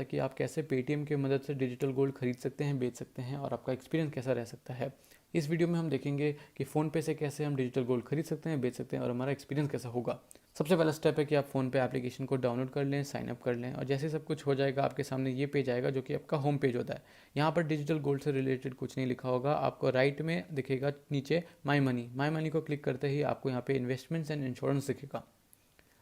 कि आप कैसे पेटीएम की मदद से डिजिटल गोल्ड खरीद सकते हैं, बेच सकते हैं और आपका एक्सपीरियंस कैसा रह सकता है। इस वीडियो में हम देखेंगे कि फ़ोनपे से कैसे हम डिजिटल गोल्ड खरीद सकते हैं, बेच सकते हैं और हमारा एक्सपीरियंस कैसा होगा। सबसे पहला स्टेप है कि आप फ़ोन पे एप्लीकेशन को डाउनलोड कर लें, साइन अप कर लें और जैसे सब कुछ हो जाएगा आपके सामने ये पेज आएगा जो कि आपका होम पेज होता है। यहाँ पर डिजिटल गोल्ड से रिलेटेड कुछ नहीं लिखा होगा, आपको राइट में दिखेगा नीचे माई मनी को क्लिक करते ही आपको यहाँ पे इन्वेस्टमेंट्स एंड इंश्योरेंस दिखेगा।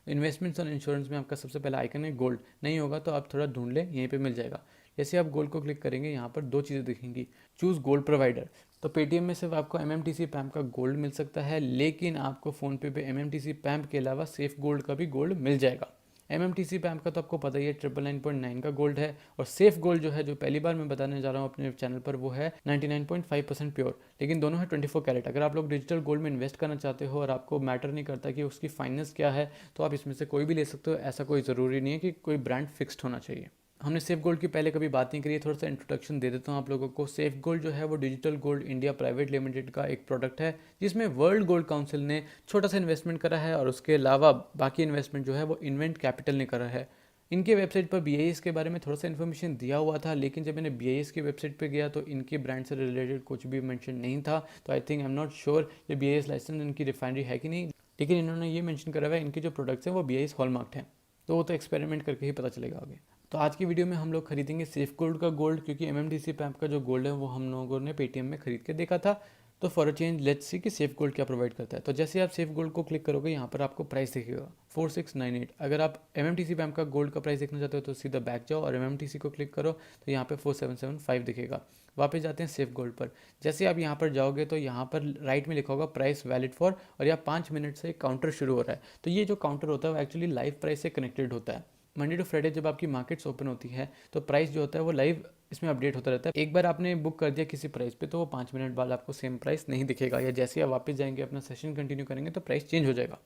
इन्वेस्टमेंट्स और इंश्योरेंस में आपका सबसे पहला आइकन है गोल्ड, नहीं होगा तो आप थोड़ा ढूंढ लें, यहीं पे मिल जाएगा। जैसे आप गोल्ड को क्लिक करेंगे यहाँ पर दो चीज़ें दिखेंगी, चूज़ गोल्ड प्रोवाइडर। तो पेटीएम में सिर्फ आपको एमएमटीसी पैम्प का गोल्ड मिल सकता है, लेकिन आपको फ़ोनपे पे एमएमटीसी पैम्प के अलावा सेफ गोल्ड का भी गोल्ड मिल जाएगा। एमएमटीसी पैम्प का तो आपको पता ही है 999.9 का गोल्ड है, और सेफ गोल्ड जो है, जो पहली बार मैं बताने जा रहा हूँ अपने चैनल पर, वो है 99.5% प्योर, लेकिन दोनों है 24 कैरेट। अगर आप लोग डिजिटल गोल्ड में इन्वेस्ट करना चाहते हो और आपको मैटर नहीं करता कि उसकी फाइनेंस क्या है, तो आप इसमें से कोई भी ले सकते हो। ऐसा कोई ज़रूरी नहीं है कि कोई ब्रांड फिक्स्ड होना चाहिए। हमने सेफ गोल्ड की पहले कभी बात नहीं करी है, थोड़ा सा इंट्रोडक्शन दे देता हूँ आप लोगों को। सेफ गोल्ड जो है वो digital gold India private limited का एक प्रोडक्ट है, जिसमें वर्ल्ड गोल्ड काउंसिल ने छोटा सा इन्वेस्टमेंट करा है और उसके अलावा बाकी इन्वेस्टमेंट जो है वो इन्वेंट कैपिटल ने करा है। इनके वेबसाइट पर बीआईएस के बारे में थोड़ा सा इन्फॉर्मेशन दिया हुआ था, लेकिन जब मैंने बीआईएस की वेबसाइट पे गया तो इनके ब्रांड से रिलेटेड कुछ भी मेंशन नहीं था। तो I think I am not sure ये बीआईएस लाइसेंस इनकी रिफाइनरी है कि नहीं, लेकिन इन्होंने ये मेंशन करा हुआ है इनके जो प्रोडक्ट्स हैं वो बीआईएस हॉलमार्क्ड हैं। तो वो तो एक्सपेरिमेंट करके ही पता चलेगा आगे। तो आज की वीडियो में हम लोग खरीदेंगे सेफ गोल्ड का गोल्ड, क्योंकि एमएमटीसी पैम्प का जो गोल्ड है वो हम लोगों ने पेटीएम में खरीद के देखा था। तो for a change let's see कि सेफ गोल्ड क्या प्रोवाइड करता है। तो जैसे आप सेफ गोल्ड को क्लिक करोगे यहाँ पर आपको प्राइस दिखेगा 4698। अगर आप एमएमटीसी पैम्प का गोल्ड का प्राइस देखना चाहते हो तो सीधा बैक जाओ और एमएमटीसी को क्लिक करो, तो यहाँ पे 4775 दिखेगा। वापस जाते हैं सेफ गोल्ड पर। जैसे आप यहाँ पर जाओगे तो यहाँ पर राइट में लिखा होगा प्राइस वैलिड फॉर, और यहाँ 5 मिनट से काउंटर शुरू हो रहा है। तो ये जो काउंटर होता है वो एक्चुअली लाइव प्राइस से कनेक्टेड होता है। मंडे टू फ्राइडे जब आपकी मार्केट्स ओपन होती है तो प्राइस जो होता है वो लाइव इसमें अपडेट होता रहता है। एक बार आपने बुक कर दिया किसी प्राइस पे तो वो 5 मिनट बाद आपको सेम प्राइस नहीं दिखेगा, या जैसे आप वापस जाएंगे अपना सेशन कंटिन्यू करेंगे तो प्राइस चेंज हो जाएगा।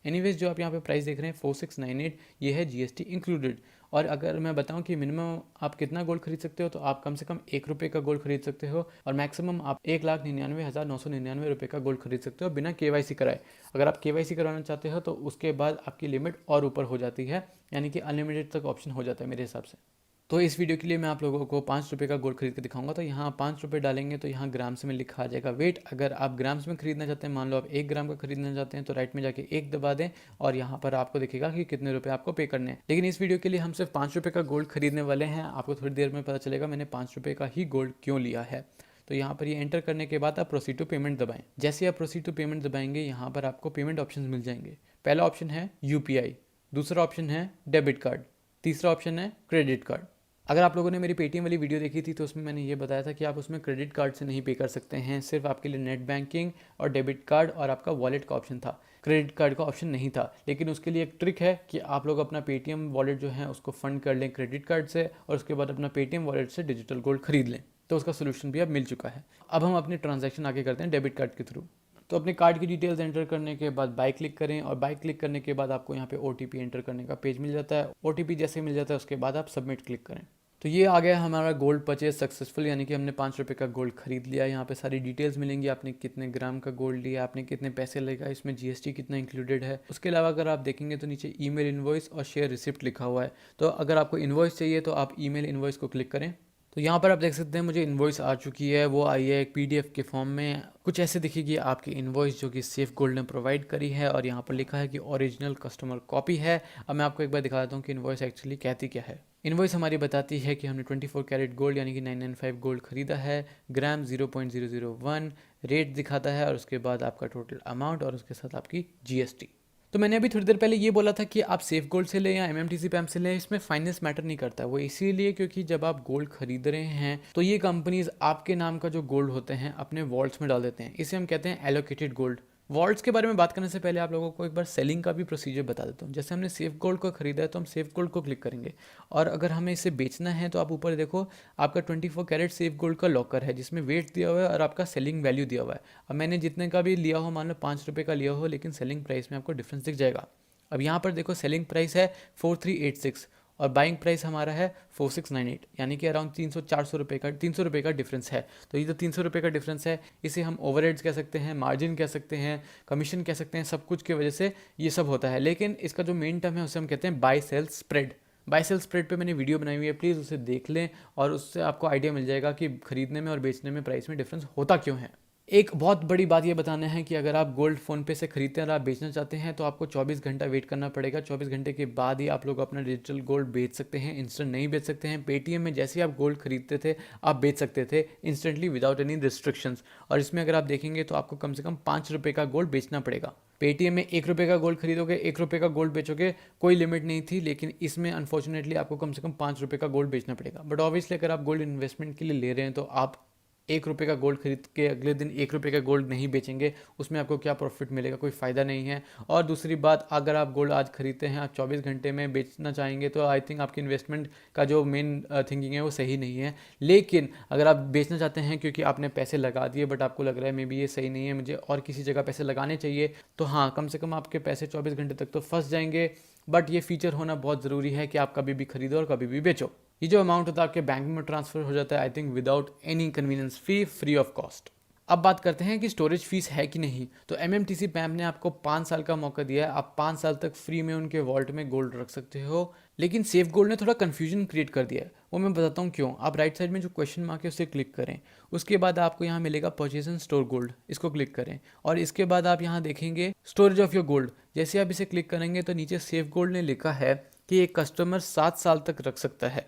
एनीवेज जो आप यहाँ पे प्राइस देख रहे हैं 4698, ये है जीएसटी इंक्लूडेड। और अगर मैं बताऊं कि मिनिमम आप कितना गोल्ड खरीद सकते हो, तो आप कम से कम 1 रुपये का गोल्ड खरीद सकते हो और मैक्सिमम आप 1,99,999 रुपये का गोल्ड खरीद सकते हो बिना केवाईसी कराए। अगर आप केवाईसी कराना चाहते हो तो उसके बाद आपकी लिमिट और ऊपर हो जाती है, यानी कि अनलिमिटेड तक ऑप्शन हो जाता है मेरे हिसाब से। तो इस वीडियो के लिए मैं आप लोगों को 5 रुपये का गोल्ड खरीद के दिखाऊंगा। तो यहाँ 5 रुपये डालेंगे तो यहाँ ग्राम्स में लिखा आ जाएगा वेट। अगर आप ग्राम्स में खरीदना चाहते हैं, मान लो आप 1 ग्राम का खरीदना चाहते हैं, तो राइट में जाके 1 दबा दें और यहाँ पर आपको दिखेगा कि कितने रुपए आपको पे करने हैं। लेकिन इस वीडियो के लिए हम सिर्फ 5 रुपये का गोल्ड खरीदने वाले हैं। आपको थोड़ी देर में पता चलेगा मैंने 5 रुपये का ही गोल्ड क्यों लिया है। तो यहाँ पर ये एंटर करने के बाद आप प्रोसीड टू पेमेंट दबाएं। जैसे आप प्रोसीड टू पेमेंट दबाएंगे यहाँ पर आपको पेमेंट ऑप्शन मिल जाएंगे। पहला ऑप्शन है यूपीआई, दूसरा ऑप्शन है डेबिट कार्ड, तीसरा ऑप्शन है क्रेडिट कार्ड। अगर आप लोगों ने मेरी पेटीएम वाली वीडियो देखी थी तो उसमें मैंने ये बताया था कि आप उसमें क्रेडिट कार्ड से नहीं पे कर सकते हैं, सिर्फ आपके लिए नेट बैंकिंग और डेबिट कार्ड और आपका वॉलेट का ऑप्शन था, क्रेडिट कार्ड का ऑप्शन नहीं था। लेकिन उसके लिए एक ट्रिक है कि आप लोग अपना पेटीएम वॉलेट जो है उसको फंड कर लें क्रेडिट कार्ड से और उसके बाद अपना पेटीएम वॉलेट से डिजिटल गोल्ड खरीद लें। तो उसका सोल्यूशन भी अब मिल चुका है। अब हम अपनी ट्रांजैक्शन आगे करते हैं डेबिट कार्ड के थ्रू। तो अपने कार्ड की डिटेल्स एंटर करने के बाद बाय क्लिक करें, और बाय क्लिक करने के बाद आपको यहाँ पे ओटीपी एंटर करने का पेज मिल जाता है। ओटीपी जैसे मिल जाता है उसके बाद आप सबमिट क्लिक करें। तो ये आ गया हमारा गोल्ड परचेज सक्सेसफुल, यानी कि हमने 5 रुपये का गोल्ड खरीद लिया। यहाँ पे सारी डिटेल्स मिलेंगी, आपने कितने ग्राम का गोल्ड लिया, आपने कितने पैसे लेगा, इसमें जीएसटी कितना इंक्लूडेड है। उसके अलावा अगर आप देखेंगे तो नीचे ईमेल इनवॉइस और शेयर रिसिप्ट लिखा हुआ है। तो अगर आपको इनवॉइस चाहिए तो आप ईमेल इनवॉइस को क्लिक करें। तो यहाँ पर आप देख सकते हैं मुझे इनवॉइस आ चुकी है, वो आई है एक पीडीएफ के फॉर्म में। कुछ ऐसे दिखेगी आपकी इनवॉइस जो कि सेफ गोल्ड ने प्रोवाइड करी है, और यहाँ पर लिखा है कि ओरिजिनल कस्टमर कॉपी है। अब मैं आपको एक बार दिखा देता हूँ कि इनवॉइस एक्चुअली कहती क्या है। इनवॉइस हमारी बताती है कि हमने 24 कैरेट गोल्ड यानी कि 995 गोल्ड खरीदा है, ग्राम 0.001, रेट दिखाता है और उसके बाद आपका टोटल अमाउंट और उसके साथ आपकी जीएसटी। तो मैंने अभी थोड़ी देर पहले ये बोला था कि आप सेफ गोल्ड से लें या एमएमटीसी पैम्प से लें, इसमें फाइनेंस मैटर नहीं करता। वो इसीलिए क्योंकि जब आप गोल्ड खरीद रहे हैं तो ये कंपनीज आपके नाम का जो गोल्ड होते हैं अपने वॉल्ट्स में डाल देते हैं। इसे हम कहते हैं एलोकेटेड गोल्ड। वॉल्ट्स के बारे में बात करने से पहले आप लोगों को एक बार सेलिंग का भी प्रोसीजर बता देता हूँ। जैसे हमने सेफ गोल्ड को खरीदा है तो हम सेफ गोल्ड को क्लिक करेंगे, और अगर हमें इसे बेचना है तो आप ऊपर देखो आपका 24 कैरेट सेफ गोल्ड का लॉकर है जिसमें वेट दिया हुआ है और आपका सेलिंग वैल्यू दिया हुआ है। अब मैंने जितने का भी लिया हो, मान लो 5 रुपये का लिया हो, लेकिन सेलिंग प्राइस में आपको डिफरेंस दिख जाएगा। अब यहाँ पर देखो सेलिंग प्राइस है 4386 और बाइंग प्राइस हमारा है 4698, यानी कि अराउंड 300 रुपये का डिफरेंस है। तो ये जो 300 रुपये का डिफरेंस है इसे हम ओवरहेड्स कह सकते हैं, मार्जिन कह सकते हैं, कमीशन कह सकते हैं, सब कुछ की वजह से ये सब होता है। लेकिन इसका जो मेन टर्म है उसे हम कहते हैं buy sell spread. Buy sell spread पे मैंने वीडियो बनाई हुई है, प्लीज़ उसे देख लें और उससे आपको आइडिया मिल जाएगा कि खरीदने में और बेचने में प्राइस में डिफरेंस होता क्यों है। एक बहुत बड़ी बात ये बताना है कि अगर आप गोल्ड फ़ोनपे से खरीदते हैं और आप बेचना चाहते हैं तो आपको 24 घंटा वेट करना पड़ेगा। 24 घंटे के बाद ही आप लोग अपना डिजिटल गोल्ड बेच सकते हैं, इंस्टेंट नहीं बेच सकते हैं। पेटीएम में जैसे ही आप गोल्ड खरीदते थे आप बेच सकते थे इंस्टेंटली विदाउट एनी रिस्ट्रिक्शंस। और इसमें अगर आप देखेंगे तो आपको कम से कम 5 रुपये का गोल्ड बेचना पड़ेगा। पेटीएम में 1 रुपये का गोल्ड खरीदोगे, 1 रुपये का गोल्ड बेचोगे, कोई लिमिट नहीं थी, लेकिन इसमें अनफॉर्चुनेटली आपको कम से कम 5 रुपये का गोल्ड बेचना पड़ेगा। बट ऑब्वियसली अगर आप गोल्ड इन्वेस्टमेंट के लिए ले रहे हैं तो आप 1 रुपये का गोल्ड खरीद के अगले दिन 1 रुपये का गोल्ड नहीं बेचेंगे, उसमें आपको क्या प्रॉफिट मिलेगा, कोई फ़ायदा नहीं है। और दूसरी बात, अगर आप गोल्ड आज खरीदते हैं, आप 24 घंटे में बेचना चाहेंगे तो आई थिंक आपकी इन्वेस्टमेंट का जो मेन थिंकिंग है वो सही नहीं है। लेकिन अगर आप बेचना चाहते हैं क्योंकि आपने पैसे लगा दिए बट आपको लग रहा है मे बी ये सही नहीं है, मुझे और किसी जगह पैसे लगाने चाहिए, तो हाँ, कम से कम आपके पैसे 24 घंटे तक तो फंस जाएंगे। बट ये फीचर होना बहुत ज़रूरी है कि आप कभी भी खरीदो और कभी भी बेचो। ये जो अमाउंट होता है आपके बैंक में ट्रांसफर हो जाता है, I think without any convenience fee, free of cost. अब बात करते हैं कि स्टोरेज फीस है कि नहीं। तो एमएमटीसी बैंक ने आपको 5 साल का मौका दिया है, आप 5 साल तक फ्री में उनके वॉल्ट में गोल्ड रख सकते हो। लेकिन सेफ गोल्ड ने थोड़ा कन्फ्यूजन क्रिएट कर दिया है, वो मैं बताता हूँ क्यों। आप राइट साइड में जो क्वेश्चन मार्क है उसे क्लिक करें, उसके बाद आपको यहाँ मिलेगा परचेज एंड स्टोर गोल्ड, इसको क्लिक करें और इसके बाद आप यहाँ देखेंगे स्टोरेज ऑफ योर गोल्ड। जैसे आप इसे क्लिक करेंगे तो नीचे सेफ गोल्ड ने लिखा है कि एक कस्टमर 7 साल तक रख सकता है,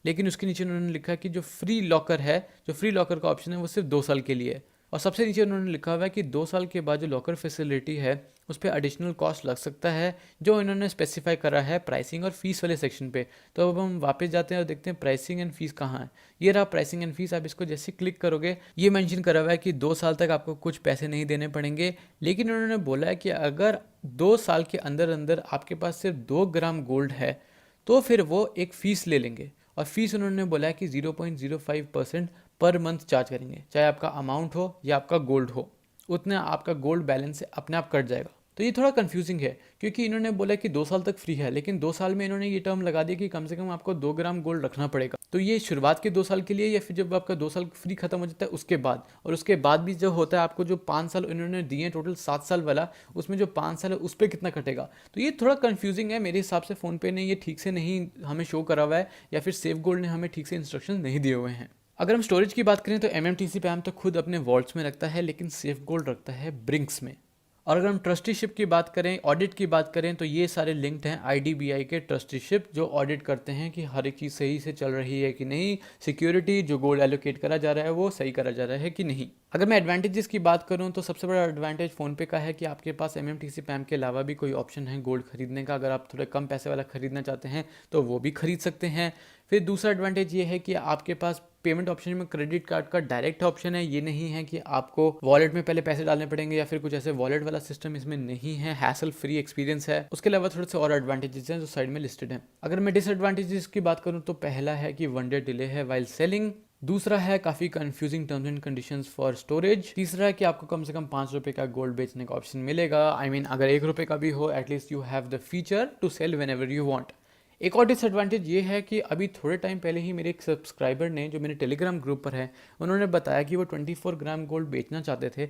लेकिन उसके नीचे उन्होंने लिखा है कि जो फ्री लॉकर है, जो फ्री लॉकर का ऑप्शन है वो सिर्फ 2 साल के लिए है। और सबसे नीचे उन्होंने लिखा हुआ है कि 2 साल के बाद जो लॉकर फैसिलिटी है उस पर एडिशनल कॉस्ट लग सकता है, जो इन्होंने स्पेसिफाई करा है प्राइसिंग और फीस वाले सेक्शन पे। तो अब हम वापस जाते हैं और देखते हैं प्राइसिंग एंड फीस कहाँ है। ये रहा प्राइसिंग एंड फीस। आप इसको जैसे क्लिक करोगे ये मेंशन करा हुआ है कि 2 साल तक आपको कुछ पैसे नहीं देने पड़ेंगे, लेकिन उन्होंने बोला है कि अगर 2 साल के अंदर अंदर आपके पास सिर्फ 2 ग्राम गोल्ड है तो फिर वो एक फ़ीस ले लेंगे। और फीस उन्होंने बोला है कि 0.05% पर मंथ चार्ज करेंगे, चाहे आपका अमाउंट हो या आपका गोल्ड हो, उतना आपका गोल्ड बैलेंस से अपने आप कट जाएगा। तो ये थोड़ा कंफ्यूजिंग है क्योंकि इन्होंने बोला कि 2 साल तक फ्री है, लेकिन 2 साल में इन्होंने ये टर्म लगा दिया कि कम से कम आपको 2 ग्राम गोल्ड रखना पड़ेगा। तो ये शुरुआत के 2 साल के लिए या फिर जब आपका 2 साल फ्री खत्म हो जाता है उसके बाद, और उसके बाद भी जो होता है आपको जो 5 साल इन्होंने दिए हैं टोटल 7 साल वाला, उसमें जो 5 साल है उस पर कितना कटेगा। तो ये थोड़ा कंफ्यूजिंग है मेरे हिसाब से। फ़ोनपे ने ये ठीक से नहीं हमें शो करा हुआ है या फिर सेफ गोल्ड ने हमें ठीक से इंस्ट्रक्शन नहीं दिए हुए हैं। अगर हम स्टोरेज की बात करें तो एमएमटीसी पैम तो खुद अपने वॉल्ट्स में रखता है, लेकिन सेफ गोल्ड रखता है ब्रिंक्स में। और अगर हम ट्रस्टीशिप की बात करें, ऑडिट की बात करें, तो ये सारे लिंक्ड हैं आईडीबीआई के ट्रस्टीशिप, जो ऑडिट करते हैं कि हर एक चीज़ सही से चल रही है कि नहीं, सिक्योरिटी जो गोल्ड एलोकेट करा जा रहा है वो सही करा जा रहा है कि नहीं। अगर मैं एडवांटेजेस की बात करूं तो सबसे बड़ा एडवांटेज फ़ोनपे का है कि आपके पास एमएमटीसी पैम के अलावा भी कोई ऑप्शन है गोल्ड खरीदने का। अगर आप थोड़े कम पैसे वाला खरीदना चाहते हैं तो वो भी खरीद सकते हैं। फिर दूसरा एडवांटेज ये है कि आपके पास पेमेंट ऑप्शन में क्रेडिट कार्ड का डायरेक्ट ऑप्शन है। ये नहीं है कि आपको वॉलेट में पहले पैसे डालने पड़ेंगे या फिर कुछ ऐसे वॉलेट वाला सिस्टम इसमें नहीं है। हैसल फ्री एक्सपीरियंस है। उसके अलावा थोड़े से और एडवांटेजेस हैं जो साइड में लिस्टेड हैं। अगर मैं डिसएडवांटेजेस की बात करूं तो पहला है कि 1 डे डिले है वाइल सेलिंग। दूसरा है काफ़ी confusing terms and conditions for storage. तीसरा है कि आपको कम से कम 5 रुपये का गोल्ड बेचने का ऑप्शन मिलेगा। आई मीन अगर 1 रुपये का भी हो, at least you have the feature to sell whenever you want. एक और डिसएडवांटेज ये है कि अभी थोड़े टाइम पहले ही मेरे एक सब्सक्राइबर ने, जो मेरे टेलीग्राम ग्रुप पर है, उन्होंने बताया कि वो 24 ग्राम गोल्ड बेचना चाहते थे,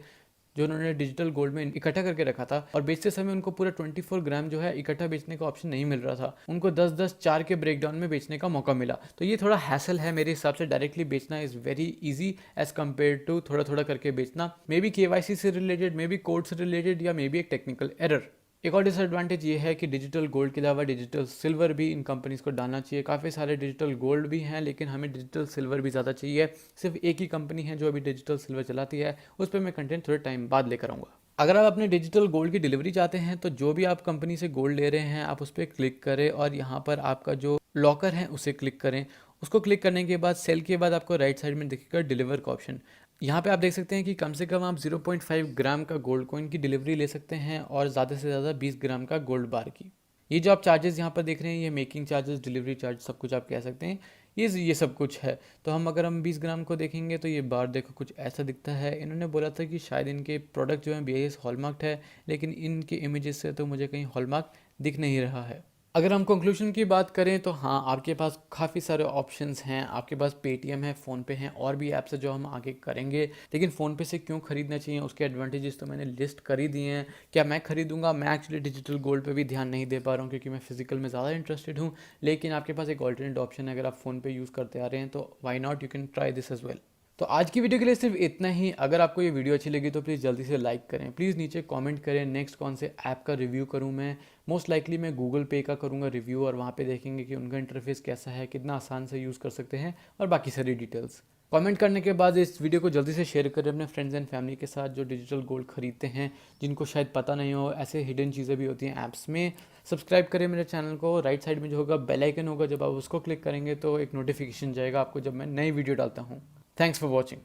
जो उन्होंने डिजिटल गोल्ड में इकट्ठा करके रखा था, और बेचते समय उनको पूरा 24 ग्राम जो है इकट्ठा बेचने का ऑप्शन नहीं मिल रहा था। उनको 10-10 4 के ब्रेकडाउन में बेचने का मौका मिला। तो ये थोड़ा हैसल है मेरे हिसाब से। डायरेक्टली बेचना is very easy as compare to थोड़ा थोड़ा करके बेचना। मे बी केवाईसी से रिलेटेड, मे बी कोड से रिलेटेड, या मे बी एक टेक्निकल एरर। एक और डिसएडवांटेज ये है कि डिजिटल गोल्ड के अलावा डिजिटल सिल्वर भी इन कंपनीज़ को डालना चाहिए। काफ़ी सारे डिजिटल गोल्ड भी हैं, लेकिन हमें डिजिटल सिल्वर भी ज़्यादा चाहिए। सिर्फ एक ही कंपनी है जो अभी डिजिटल सिल्वर चलाती है, उस पर मैं कंटेंट थोड़े टाइम बाद लेकर आऊँगा। अगर आप अपने डिजिटल गोल्ड की डिलीवरी चाहते हैं तो जो भी आप कंपनी से गोल्ड ले रहे हैं आप उस पर क्लिक करें और यहाँ पर आपका जो लॉकर है उसे क्लिक करें। उसको क्लिक करने के बाद सेल के बाद आपको राइट साइड में दिखेगा डिलीवर का ऑप्शन। यहाँ पे आप देख सकते हैं कि कम से कम आप 0.5 ग्राम का गोल्ड कॉइन की डिलीवरी ले सकते हैं और ज़्यादा से ज़्यादा 20 ग्राम का गोल्ड बार की। ये जो आप चार्जेस यहाँ पर देख रहे हैं, ये मेकिंग चार्जेस, डिलीवरी चार्ज, सब कुछ आप कह सकते हैं, ये सब कुछ है। तो अगर हम 20 ग्राम को देखेंगे तो ये बार देखो कुछ ऐसा दिखता है। इन्होंने बोला था कि शायद इनके प्रोडक्ट जो है BIS हॉलमार्क है, लेकिन इनके इमेजेस से तो मुझे कहीं हॉलमार्क दिख नहीं रहा है। अगर हम कंक्लूजन की बात करें तो हाँ, आपके पास काफ़ी सारे ऑप्शंस हैं। आपके पास पेटीएम है, फ़ोनपे हैं और भी ऐप्स है जो हम आगे करेंगे। लेकिन फ़ोनपे से क्यों खरीदना चाहिए, उसके एडवांटेजेस तो मैंने लिस्ट कर ही दिए हैं। क्या मैं खरीदूंगा? मैं एक्चुअली डिजिटल गोल्ड पे भी ध्यान नहीं दे पा रहा हूँ क्योंकि मैं फिजिकल में ज़्यादा इंटरेस्टेड हूँ। लेकिन आपके पास एक ऑल्टरनेट ऑप्शन है, अगर आप फ़ोनपे यूज़ करते आ रहे हैं तो why not, you can try this as well. तो आज की वीडियो के लिए सिर्फ इतना ही। अगर आपको ये वीडियो अच्छी लगी तो प्लीज़ जल्दी से लाइक करें, प्लीज़ नीचे कमेंट करें नेक्स्ट कौन से ऐप का रिव्यू करूं मैं। मोस्ट लाइकली मैं गूगल पे का करूंगा रिव्यू, और वहाँ पे देखेंगे कि उनका इंटरफेस कैसा है, कितना आसान से यूज़ कर सकते हैं और बाकी सारी डिटेल्स। कमेंट करने के बाद इस वीडियो को जल्दी से शेयर करें अपने फ्रेंड्स एंड फैमिली के साथ जो डिजिटल गोल्ड खरीदते हैं, जिनको शायद पता नहीं हो ऐसे हिडन चीज़ें भी होती हैं ऐप्स में। सब्सक्राइब करें मेरे चैनल को। राइट साइड में जो होगा बेल आइकन होगा, जब आप उसको क्लिक करेंगे तो एक नोटिफिकेशन जाएगा आपको जब मैं नई वीडियो डालता हूँ। Thanks for watching.